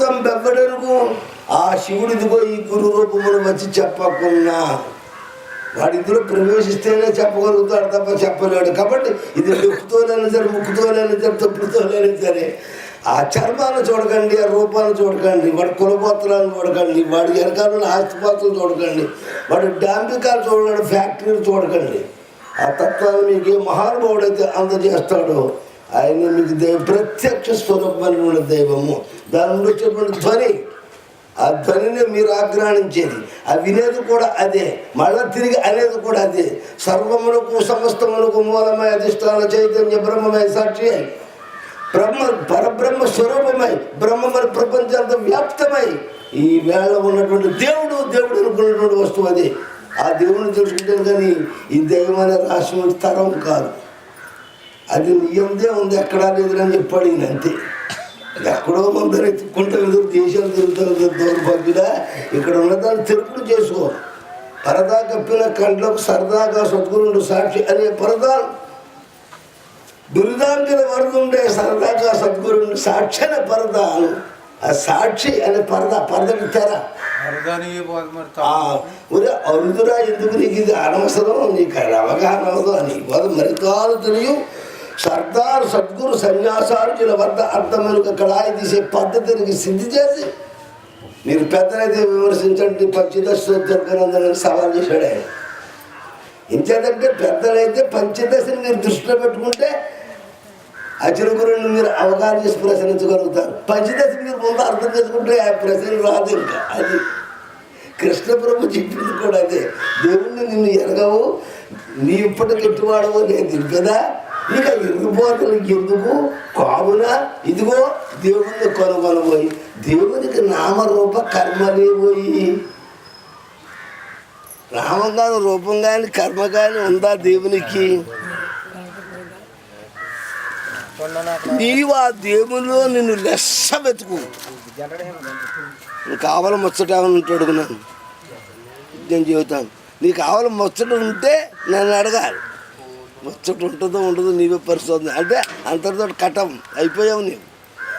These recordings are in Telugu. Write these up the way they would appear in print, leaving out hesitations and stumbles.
తత్వం బెవ్వడనుకు ఆ శివుడిదిగో ఈ గురు రూపమును వచ్చి చెప్పకున్నా వాడిద్దరూ ప్రవేశిస్తేనే చెప్పగలుగుతాడు తప్ప చెప్పలేడు. కాబట్టి ఇది లుక్కుతోనైనా సరే, ముక్కుతోనైనా సరే, తప్పుడుతోనైనా సరే ఆ చర్మాన్ని చూడకండి, ఆ రూపాన్ని చూడకండి, వాడి కులపోత్రాలను చూడకండి, వాడి వెనకాల ఆస్తిపాత్రలు చూడకండి, వాడి డాంపికాలు చూడకండి, ఫ్యాక్టరీలు చూడకండి. ఆ తత్వాన్ని మీకు ఏ మహానుభావుడైతే అందజేస్తాడో ఆయన మీకు ప్రత్యక్ష స్వరూపమైన దైవము. దాని నుండి వచ్చేటువంటి ధ్వని, ఆ ధ్వనిని మీరు ఆగ్రహించేది, ఆ వినేది కూడా అదే, మళ్ళా తిరిగి అనేది కూడా అదే. సర్వమునకు సమస్తమునకు మూలమై అధిష్టాన చైతన్య బ్రహ్మమై సాక్షి అయి పరబ్రహ్మ స్వరూపమై బ్రహ్మమని ప్రపంచంతో వ్యాప్తమై ఈ వేళ ఉన్నటువంటి దేవుడు అనుకున్నటువంటి వస్తువు అదే. ఆ దేవుడిని తెలుసుకుంటాను కానీ ఈ దైవం అనే రాష్ట్రం తరం కాదు, అది నియమదే ఉంది, ఎక్కడా లేదని చెప్పాడు ఈయన. అంతే, ఎక్కడో మందరు ఎత్తుక్కుంటా దేశాలు తిరుగుతుంది దౌర్భాగ్యుడా. ఇక్కడ ఉన్నదాన్ని తెలుపుడు చేసుకో. పరదా కప్పిన కండ్లకు సరదాగా సద్గురుడు సాక్షి అనే పరదాలు దురిదాంగిల వరదుండే సరదాగా సద్గురుడు సాక్షి అనే పరదాలు. ఆ సాక్షి అనే పరదకి తెర అరుదురా, ఎందుకు నీకు ఇది అనవసరం, నీకు అవగాహన అవదు అని మరి కాదు తెలియ. సర్దార్ సద్గురు సన్యాసార్జుల వద్ద అర్థమైన కళాయి తీసే పద్ధతిని సిద్ధి చేసి మీరు పెద్దలైతే విమర్శించండి, పంచదశోత్తరకనందని సవాల్ చేశాడు ఆయన. ఇంకేదంటే పెద్దలైతే పంచదశని మీరు దృష్టిలో పెట్టుకుంటే అచల గురుని మీరు అవగాహన చేసి ప్రశ్నించగలుగుతారు. పంచదశ మీరు ముందు అర్థం చేసుకుంటే ఆ ప్రశ్న రాదు. ఇంకా అది కృష్ణ ప్రభు చెప్పింది కూడా అదే. దేవుణ్ణి నిన్ను ఎరగవు, నీ ఇప్పటికి ఎట్టువాడవు లేదు కదా, ఇక ఎరుగుపోతలు ఎందుకు కావున ఇదిగో దేవుణ్ణి కొనగొనబోయి దేవునికి నామరూప కర్మలే పోయి. నామం కానీ రూపం కానీ కర్మ కానీ ఉందా దేవునికి? నీవు ఆ దేవుల్లో నిన్ను లెస్స వెతుకు. నీకు కావాల ముచ్చట ఉంటాడు, నేను చెబుతాను. నీకు కావాల ముచ్చట ఉంటే నన్ను అడగాలి. ముచ్చట ఉంటుందో ఉండదో నీవే పరిశోధన అంటే అంతటితో కటం అయిపోయావు.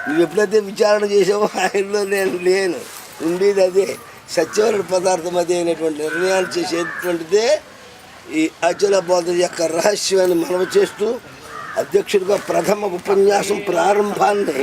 నువ్వు ఎప్పుడైతే విచారణ చేసావో ఆయనలో నేను లేను, ఉండేది అదే. సత్యవరుడు పదార్థం అదే అయినటువంటి నిర్ణయాలు చేసేటువంటిదే ఈ అచల బోధ యొక్క రహస్యాన్ని మనవి చేస్తూ అధ్యక్షుడిగా ప్రథమ ఉపన్యాసం ప్రారంభాన్ని